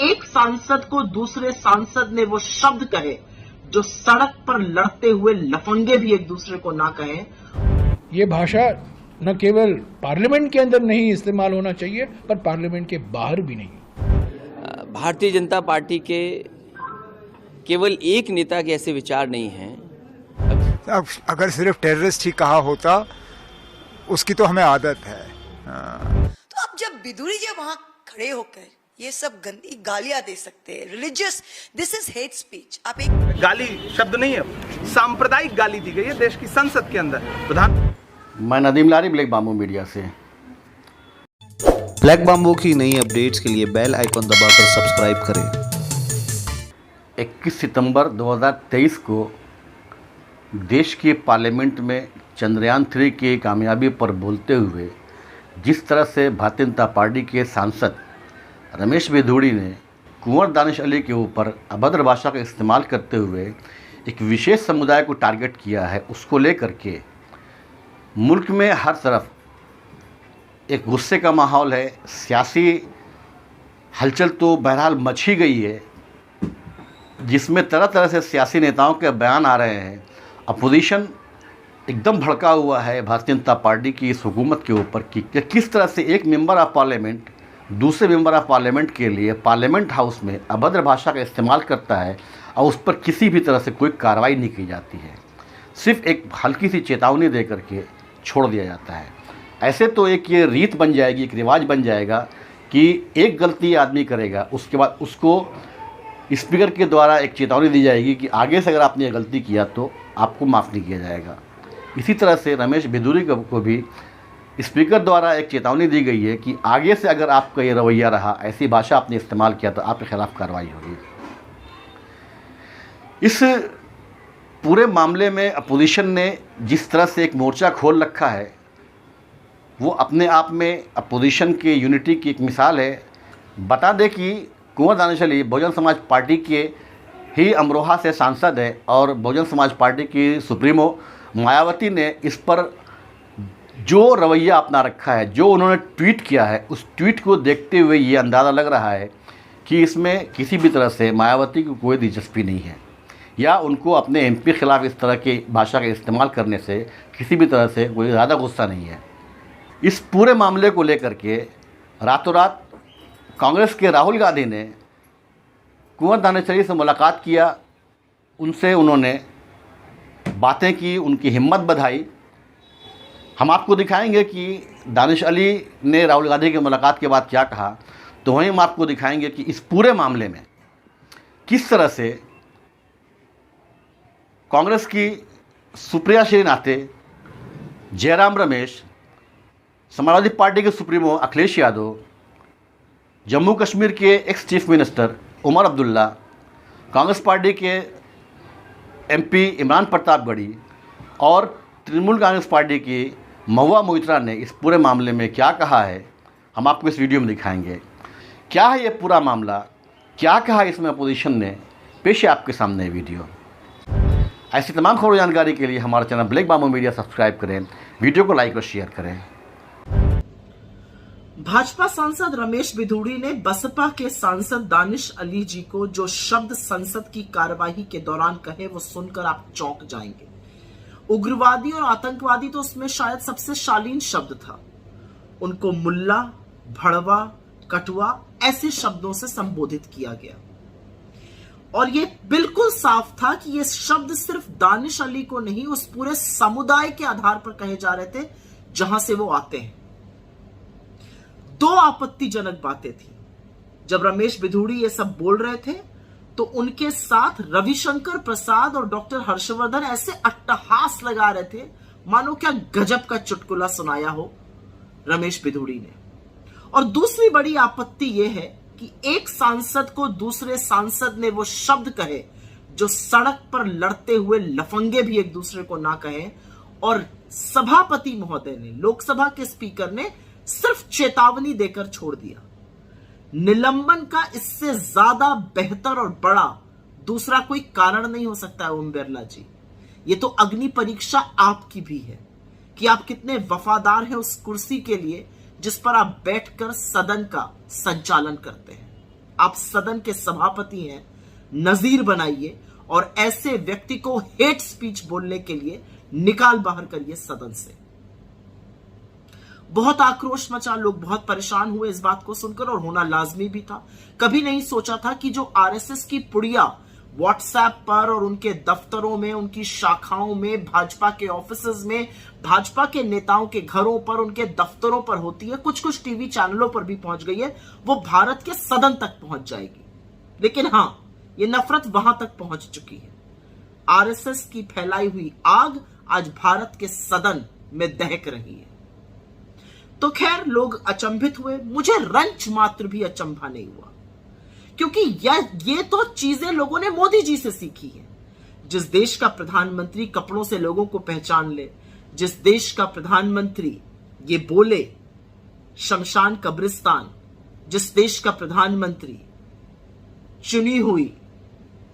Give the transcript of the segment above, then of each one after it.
एक सांसद को दूसरे सांसद ने वो शब्द कहे जो सड़क पर लड़ते हुए लफंगे भी एक दूसरे को ना कहें। ये भाषा न केवल पार्लियामेंट के अंदर नहीं इस्तेमाल होना चाहिए, पर पार्लियामेंट के बाहर भी नहीं। भारतीय जनता पार्टी के केवल एक नेता के ऐसे विचार नहीं हैं। अब अगर सिर्फ टेररिस्ट ही कहा होता, उसकी तो हमें आदत है। तो अब जब बिधूरी जी वहां खड़े होकर ये सब गंदी गालियां दे सकते हैं, religious, this is hate speech. आप एक गाली शब्द नहीं है, सांप्रदायिक गाली दी गई है देश की संसद के अंदर। प्रधान, मैं नदीम लारी, ब्लैक बाम्बू मीडिया से। ब्लैक बाम्बू की नई अपडेट्स के लिए बेल आइकॉन दबाकर सब्सक्राइब करें। 21 सितंबर 2023 को देश के पार्लियामेंट में चंद्रयान 3 की कामयाबी पर बोलते हुए जिस तरह से भारतीय जनता पार्टी के सांसद रमेश बिधूड़ी ने कुंवर दानिश अली के ऊपर अभद्र भाषा का इस्तेमाल करते हुए एक विशेष समुदाय को टारगेट किया है, उसको लेकर के मुल्क में हर तरफ एक गुस्से का माहौल है। सियासी हलचल तो बहरहाल मच ही गई है, जिसमें तरह तरह से सियासी नेताओं के बयान आ रहे हैं। अपोजिशन एकदम भड़का हुआ है भारतीय जनता पार्टी की इस हुकूमत के ऊपर कि किस तरह से एक मेंबर ऑफ पार्लियामेंट दूसरे मेंबर ऑफ पार्लियामेंट के लिए पार्लियामेंट हाउस में अभद्र भाषा का इस्तेमाल करता है और उस पर किसी भी तरह से कोई कार्रवाई नहीं की जाती है, सिर्फ एक हल्की सी चेतावनी दे करके छोड़ दिया जाता है। ऐसे तो एक ये रीत बन जाएगी, एक रिवाज बन जाएगा कि एक गलती आदमी करेगा, उसके बाद उसको स्पीकर के द्वारा एक चेतावनी दी जाएगी कि आगे से अगर आपने ये गलती किया तो आपको माफ़ नहीं किया जाएगा। इसी तरह से रमेश बिधूरी को भी स्पीकर द्वारा एक चेतावनी दी गई है कि आगे से अगर आपका ये रवैया रहा, ऐसी भाषा आपने इस्तेमाल किया तो आपके खिलाफ़ कार्रवाई होगी। इस पूरे मामले में अपोजिशन ने जिस तरह से एक मोर्चा खोल रखा है, वो अपने आप में अपोजिशन के यूनिटी की एक मिसाल है। बता दें कि कुंवर दानिश अली बहुजन समाज पार्टी के ही अमरोहा से सांसद है और बहुजन समाज पार्टी की सुप्रीमो मायावती ने इस पर जो रवैया अपना रखा है, जो उन्होंने ट्वीट किया है, उस ट्वीट को देखते हुए ये अंदाज़ा लग रहा है कि इसमें किसी भी तरह से मायावती की कोई दिलचस्पी नहीं है या उनको अपने एमपी खिलाफ इस तरह की भाषा का इस्तेमाल करने से किसी भी तरह से कोई ज़्यादा गुस्सा नहीं है। इस पूरे मामले को लेकर के रातों रात कांग्रेस के राहुल गांधी ने कुंवर दानिश अली से मुलाकात किया, उनसे उन्होंने बातें की, उनकी हिम्मत बधाई। हम आपको दिखाएंगे कि दानिश अली ने राहुल गांधी की मुलाकात के बाद क्या कहा, तो वहीं हम आपको दिखाएंगे कि इस पूरे मामले में किस तरह से कांग्रेस की सुप्रिया श्रीनाथे, जयराम रमेश, समाजवादी पार्टी के सुप्रीमो अखिलेश यादव, जम्मू कश्मीर के ex chief minister Omar Abdullah, Congress party के एमपी इमरान प्रतापगढ़ी और तृणमूल कांग्रेस पार्टी की महुआ मोइत्रा ने इस पूरे मामले में क्या कहा है, हम आपको इस वीडियो में दिखाएंगे। क्या है ये पूरा मामला, क्या कहा इसमें अपोजिशन ने, पेश है आपके सामने वीडियो। ऐसी तमाम खबर जानकारी के लिए हमारा channel black bamboo media subscribe करें, वीडियो को लाइक और शेयर करें। भाजपा सांसद रमेश बिधूड़ी ने बसपा के सांसद दानिश अली जी को जो शब्द संसद की कार्यवाही के दौरान कहे, वो सुनकर आप चौंक जाएंगे। उग्रवादी और आतंकवादी तो उसमें शायद सबसे शालीन शब्द था। उनको मुल्ला, भड़वा, कटुआ ऐसे शब्दों से संबोधित किया गया और ये बिल्कुल साफ था कि ये शब्द सिर्फ दानिश अली को नहीं, उस पूरे समुदाय के आधार पर कहे जा रहे थे जहां से वो आते हैं। दो आपत्तिजनक बातें थी। जब रमेश बिधूड़ी ये सब बोल रहे थे तो उनके साथ रविशंकर प्रसाद और डॉक्टर हर्षवर्धन ऐसे अट्टहास लगा रहे थे मानो क्या गजब का चुटकुला सुनाया हो रमेश बिधूड़ी ने। और दूसरी बड़ी आपत्ति यह है कि एक सांसद को दूसरे सांसद ने वो शब्द कहे जो सड़क पर लड़ते हुए लफंगे भी एक दूसरे को ना कहें, और सभापति महोदय ने, लोकसभा के स्पीकर ने सिर्फ चेतावनी देकर छोड़ दिया। निलंबन का इससे ज्यादा बेहतर और बड़ा दूसरा कोई कारण नहीं हो सकता है ओम बिरला जी। ये तो अग्नि परीक्षा आपकी भी है कि आप कितने वफादार हैं उस कुर्सी के लिए जिस पर आप बैठकर सदन का संचालन करते हैं। आप सदन के सभापति हैं, नजीर बनाइए और ऐसे व्यक्ति को हेट स्पीच बोलने के लिए निकाल बाहर करिए सदन से। बहुत आक्रोश मचा, लोग बहुत परेशान हुए इस बात को सुनकर और होना लाजमी भी था। कभी नहीं सोचा था कि जो आरएसएस की पुड़िया व्हाट्सएप पर और उनके दफ्तरों में, उनकी शाखाओं में, भाजपा के ऑफिसेज में, भाजपा के नेताओं के घरों पर, उनके दफ्तरों पर होती है, कुछ कुछ टीवी चैनलों पर भी पहुंच गई है, वो भारत के सदन तक पहुंच जाएगी। लेकिन हां, ये नफरत वहां तक पहुंच चुकी है। आरएसएस की फैलाई हुई आग आज भारत के सदन में दहक रही है। तो खैर, लोग अचंभित हुए, मुझे रंच मात्र भी अचंभा नहीं हुआ, क्योंकि ये तो चीजें लोगों ने मोदी जी से सीखी है। जिस देश का प्रधानमंत्री कपड़ों से लोगों को पहचान ले, जिस देश का प्रधानमंत्री ये बोले शमशान कब्रिस्तान, जिस देश का प्रधानमंत्री चुनी हुई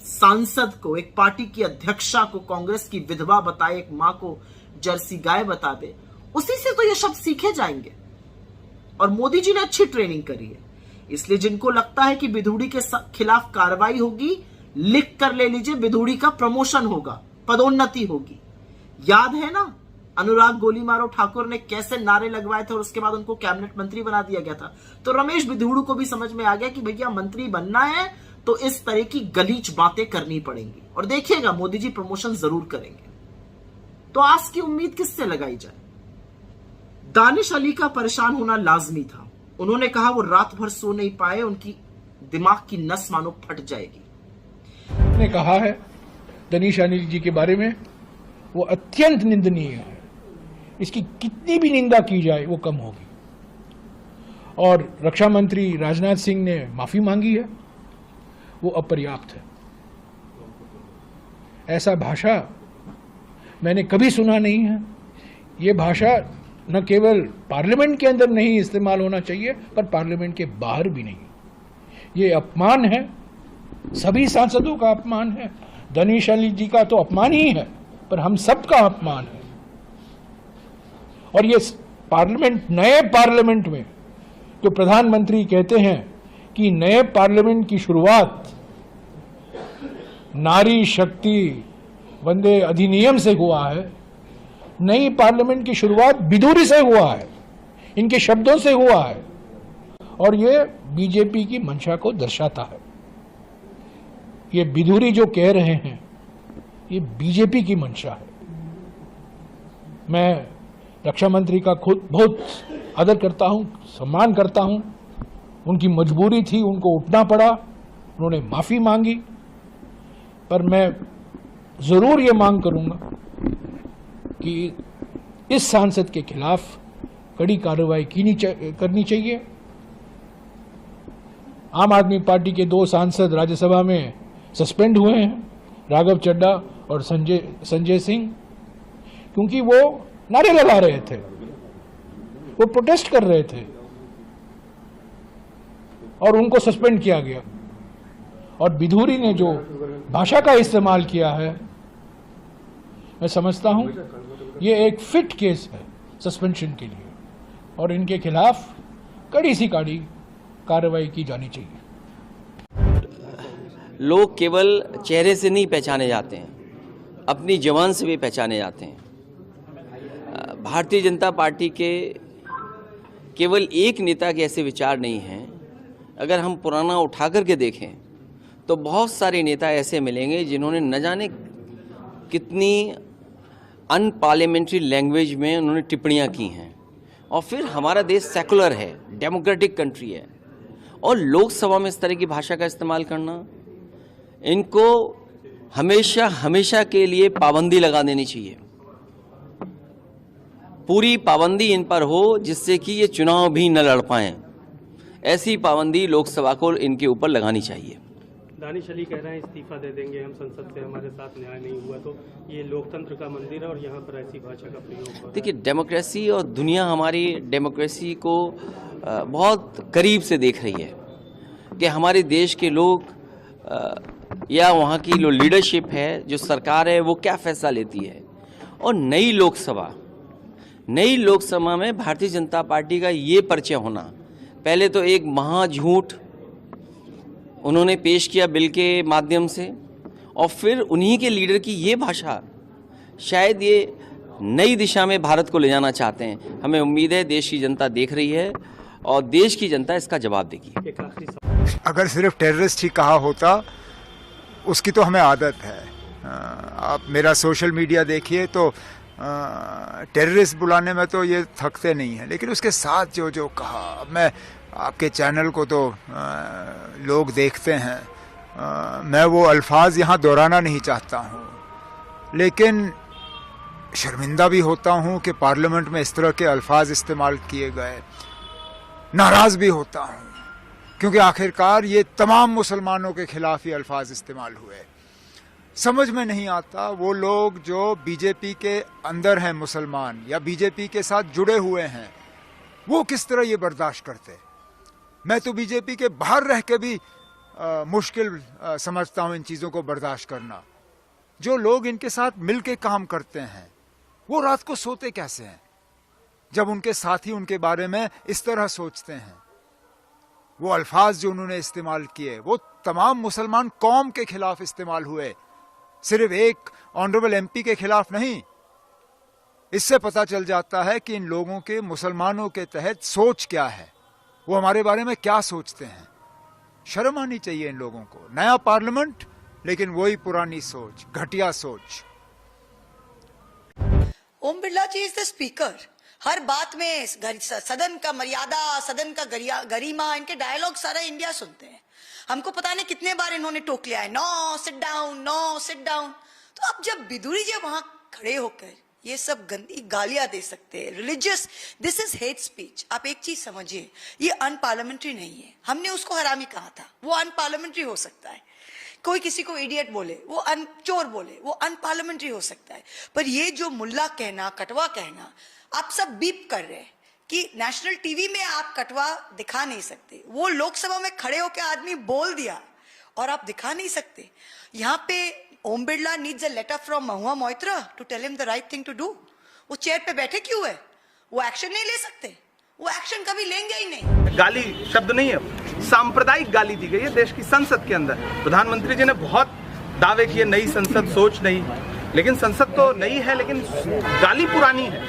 सांसद को, एक पार्टी की अध्यक्षा को कांग्रेस की विधवा बताए, एक मां को जर्सी गाय बता दे, उसी से तो ये शब्द सीखे जाएंगे। और मोदी जी ने अच्छी ट्रेनिंग करी है, इसलिए जिनको लगता है कि बिधूड़ी के खिलाफ कार्रवाई होगी, लिख कर ले लीजिए, बिधूड़ी का प्रमोशन होगा, पदोन्नति होगी। याद है ना अनुराग गोली मारो ठाकुर ने कैसे नारे लगवाए थे और उसके बाद उनको कैबिनेट मंत्री बना दिया गया था। तो रमेश बिधूड़ू को भी समझ में आ गया कि भैया मंत्री बनना है तो इस तरह की गलीच बातें करनी पड़ेंगी, और देखिएगा मोदी जी प्रमोशन जरूर करेंगे। तो आज की उम्मीद किससे लगाई जाए? दानिश अली का परेशान होना लाजमी था। उन्होंने कहा वो रात भर सो नहीं पाए, उनकी दिमाग की नस मानो फट जाएगी। ने कहा है दानिश अली जी के बारे में, वो अत्यंत निंदनीय है, इसकी कितनी भी निंदा की जाए वो कम होगी। और रक्षा मंत्री राजनाथ सिंह ने माफी मांगी है, वो अपर्याप्त है। ऐसा भाषा मैंने कभी सुना नहीं है। ये भाषा न केवल पार्लियामेंट के अंदर नहीं इस्तेमाल होना चाहिए, पर पार्लियामेंट के बाहर भी नहीं। ये अपमान है, सभी सांसदों का अपमान है। दानिश अली जी का तो अपमान ही है, पर हम सबका अपमान है। और ये पार्लियामेंट, नए पार्लियामेंट में जो प्रधानमंत्री कहते हैं कि नए पार्लियामेंट की शुरुआत नारी शक्ति वंदे अधिनियम से हुआ है, नई पार्लियामेंट की शुरुआत बिधूरी से हुआ है, इनके शब्दों से हुआ है, और ये बीजेपी की मंशा को दर्शाता है। ये बिधूरी जो कह रहे हैं, ये बीजेपी की मंशा है। मैं रक्षा मंत्री का खुद बहुत आदर करता हूं, सम्मान करता हूं। उनकी मजबूरी थी, उनको उठना पड़ा, उन्होंने माफी मांगी, पर मैं जरूर ये मांग करूंगा कि इस सांसद के खिलाफ कड़ी कार्रवाई करनी चाहिए। आम आदमी पार्टी के 2 सांसद राज्यसभा में सस्पेंड हुए हैं, राघव चड्डा और संजय सिंह, क्योंकि वो नारे लगा रहे थे, वो प्रोटेस्ट कर रहे थे, और उनको सस्पेंड किया गया। और बिधूरी ने जो भाषा का इस्तेमाल किया है, मैं समझता हूं ये एक फिट केस है सस्पेंशन के लिए, और इनके खिलाफ कड़ी से कड़ी कार्रवाई की जानी चाहिए। लोग केवल चेहरे से नहीं पहचाने जाते हैं, अपनी जबान से भी पहचाने जाते हैं। भारतीय जनता पार्टी के केवल एक नेता के ऐसे विचार नहीं हैं। अगर हम पुराना उठा करके देखें तो बहुत सारे नेता ऐसे मिलेंगे जिन्होंने न जाने कितनी अनपार्लियामेंट्री लैंग्वेज में उन्होंने टिप्पणियां की हैं। और फिर हमारा देश सेकुलर है, डेमोक्रेटिक कंट्री है, और लोकसभा में इस तरह की भाषा का इस्तेमाल करना, इनको हमेशा हमेशा के लिए पाबंदी लगा देनी चाहिए। पूरी पाबंदी इन पर हो जिससे कि ये चुनाव भी न लड़ पाएं। ऐसी पाबंदी लोकसभा को इनके ऊपर लगानी चाहिए। दानिश अली कह रहे हैं इस्तीफा दे देंगे हम संसद से, हमारे साथ न्याय नहीं हुआ। तो ये लोकतंत्र का मंदिर है और यहाँ पर ऐसी भाषा का प्रयोग हो रहा है। देखिए, डेमोक्रेसी और दुनिया हमारी डेमोक्रेसी को बहुत करीब से देख रही है कि हमारे देश के लोग या वहाँ की जो लीडरशिप है, जो सरकार है, वो क्या फैसला लेती है। और नई लोकसभा में भारतीय जनता पार्टी का ये परिचय होना, पहले तो एक महाझूठ उन्होंने पेश किया बिल के माध्यम से, और फिर उन्हीं के लीडर की ये भाषा, शायद ये नई दिशा में भारत को ले जाना चाहते हैं। हमें उम्मीद है देश की जनता देख रही है और देश की जनता इसका जवाब देगी। एक आखिरी सवाल। अगर सिर्फ टेररिस्ट ही कहा होता, उसकी तो हमें आदत है। आप मेरा सोशल मीडिया देखिए तो टेररिस्ट बुलाने में तो ये थकते नहीं हैं, लेकिन उसके साथ जो जो कहा, अब मैं आपके चैनल को तो लोग देखते हैं, मैं वो अल्फाज यहाँ दोहराना नहीं चाहता हूँ, लेकिन शर्मिंदा भी होता हूँ कि पार्लियामेंट में इस तरह के अल्फाज इस्तेमाल किए गए। नाराज़ भी होता हूँ क्योंकि आखिरकार ये तमाम मुसलमानों के खिलाफ ये अल्फाज इस्तेमाल हुए। समझ में नहीं आता वो लोग जो बीजेपी के अंदर हैं मुसलमान या बीजेपी के साथ जुड़े हुए हैं, वो किस तरह ये बर्दाश्त करते। मैं तो बीजेपी के बाहर रह के भी मुश्किल समझता हूँ इन चीज़ों को बर्दाश्त करना। जो लोग इनके साथ मिल के काम करते हैं वो रात को सोते कैसे हैं जब उनके साथी उनके बारे में इस तरह सोचते हैं। वो अल्फाज जो उन्होंने इस्तेमाल किए वो तमाम मुसलमान कौम के खिलाफ इस्तेमाल हुए, सिर्फ एक ऑनरेबल एमपी के खिलाफ नहीं। इससे पता चल जाता है कि इन लोगों के, मुसलमानों के तहत सोच क्या है, वो हमारे बारे में क्या सोचते हैं। शर्म आनी चाहिए इन लोगों को। नया पार्लियामेंट, लेकिन वही पुरानी सोच, घटिया सोच। ओम बिरला जी इज द स्पीकर। हर बात में सदन का मर्यादा, सदन का गरिमा, इनके डायलॉग सारा इंडिया सुनते हैं। हमको पता नहीं कितने बार इन्होंने टोक लिया है, no sit down, no sit down. तो अब जब बिदुरी जी वहां खड़े होकर ये सब गंदी गालियां दे सकते हैं, religious, this is hate speech. आप एक चीज समझिए, ये अनपार्लियामेंट्री नहीं है। हमने उसको हरामी कहा था, वो अनपार्लियामेंट्री हो सकता है। कोई किसी को इडियट बोले, वो चोर बोले, वो अनपार्लियामेंट्री हो सकता है। पर ये जो मुल्ला कहना, कटवा कहना, आप सब बीप कर रहे हैं कि नेशनल टीवी में आप कटवा दिखा नहीं सकते। वो लोकसभा में खड़े होकर आदमी बोल दिया और आप दिखा नहीं सकते। यहाँ पे Om Birla needs a letter from Mahua Moitra to tell him the right thing to do. वो चेयर पे बैठे क्यों है? वो एक्शन नहीं ले सकते, वो एक्शन कभी लेंगे ही नहीं। गाली शब्द नहीं है, सांप्रदायिक गाली दी गई है देश की संसद के अंदर। प्रधानमंत्री जी ने बहुत दावे किए, नई संसद, सोच नई, लेकिन संसद तो नई है, लेकिन गाली पुरानी है।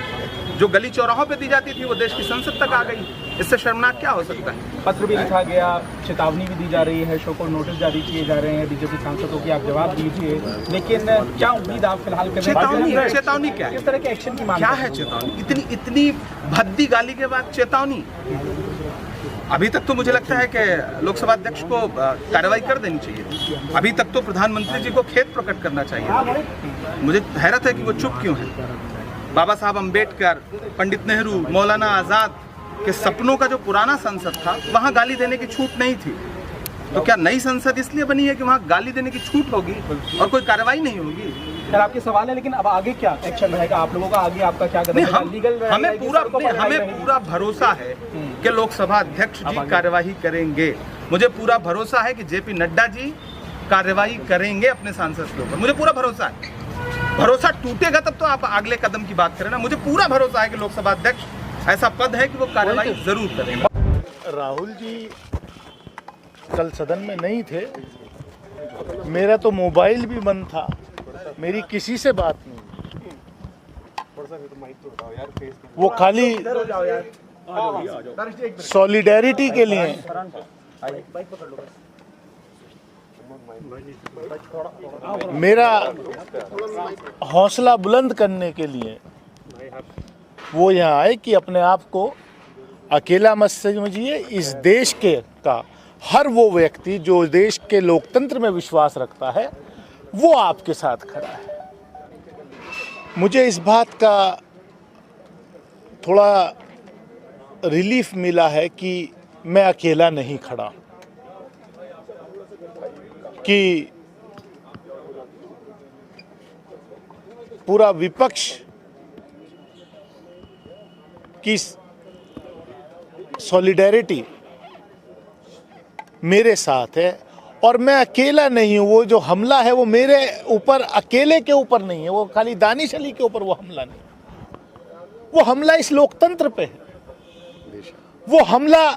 जो गली चौराहों पे दी जाती थी वो देश की संसद तक आ गई। इससे शर्मनाक क्या हो सकता है? पत्र भी लिखा गया, चेतावनी भी दी जा रही है, शो को नोटिस जारी किए जा रहे हैं बीजेपी सांसदों की, आप जवाब दीजिए। लेकिन क्या उम्मीद आप फिलहाल कर रहे हैं? चेतावनी क्या है? किस तरह के एक्शन की मांग क्या है चेतावनी? इतनी भद्दी गाली के बाद चेतावनी? अभी तक तो मुझे लगता है कि लोकसभा अध्यक्ष को कार्रवाई कर देनी चाहिए। अभी तक तो प्रधानमंत्री जी को खेद प्रकट करना चाहिए। मुझे हैरत है कि वो चुप क्यों है। बाबा साहब अम्बेडकर, पंडित नेहरू, मौलाना आज़ाद के सपनों का जो पुराना संसद था, वहाँ गाली देने की छूट नहीं थी। तो क्या नई संसद इसलिए बनी है कि वहाँ गाली देने की छूट होगी और कोई कार्रवाई नहीं होगी? सर आपके सवाल है, लेकिन अब आगे क्या एक्शन रहेगा आप लोगों का? आगे आपका क्या कदम है? लीगल हमें पूरा भरोसा है कि लोकसभा अध्यक्ष जी कार्यवाही करेंगे। मुझे पूरा भरोसा है कि जेपी नड्डा जी कार्यवाही करेंगे अपने सांसद के ऊपर। मुझे पूरा भरोसा है। भरोसा टूटेगा तब तो आप अगले कदम की बात करें ना। मुझे पूरा भरोसा है कि लोकसभा अध्यक्ष ऐसा पद है कि वो कार्रवाई जरूर करेंगे। राहुल जी कल सदन में नहीं थे, मेरा तो मोबाइल भी बंद था, मेरी किसी से बात नहीं। वो खाली सॉलिडेरिटी के लिए, मेरा हौसला बुलंद करने के लिए वो यहाँ आए कि अपने आप को अकेला मत समझिए। इस देश के का हर वो व्यक्ति जो देश के लोकतंत्र में विश्वास रखता है वो आपके साथ खड़ा है। मुझे इस बात का थोड़ा रिलीफ मिला है कि मैं अकेला नहीं खड़ा, कि पूरा विपक्ष की सॉलिडेरिटी मेरे साथ है और मैं अकेला नहीं हूँ। वो जो हमला है वो मेरे ऊपर अकेले के ऊपर नहीं है, वो खाली दानिश अली के ऊपर वो हमला नहीं, वो हमला इस लोकतंत्र पे है, वो हमला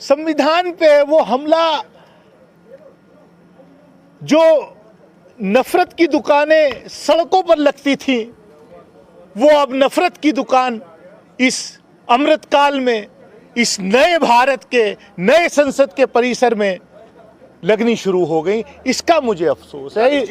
संविधान पे है, वो हमला जो नफरत की दुकानें सड़कों पर लगती थी, वो अब नफरत की दुकान इस अमृतकाल में, इस नए भारत के नए संसद के परिसर में लगनी शुरू हो गई। इसका मुझे अफसोस है।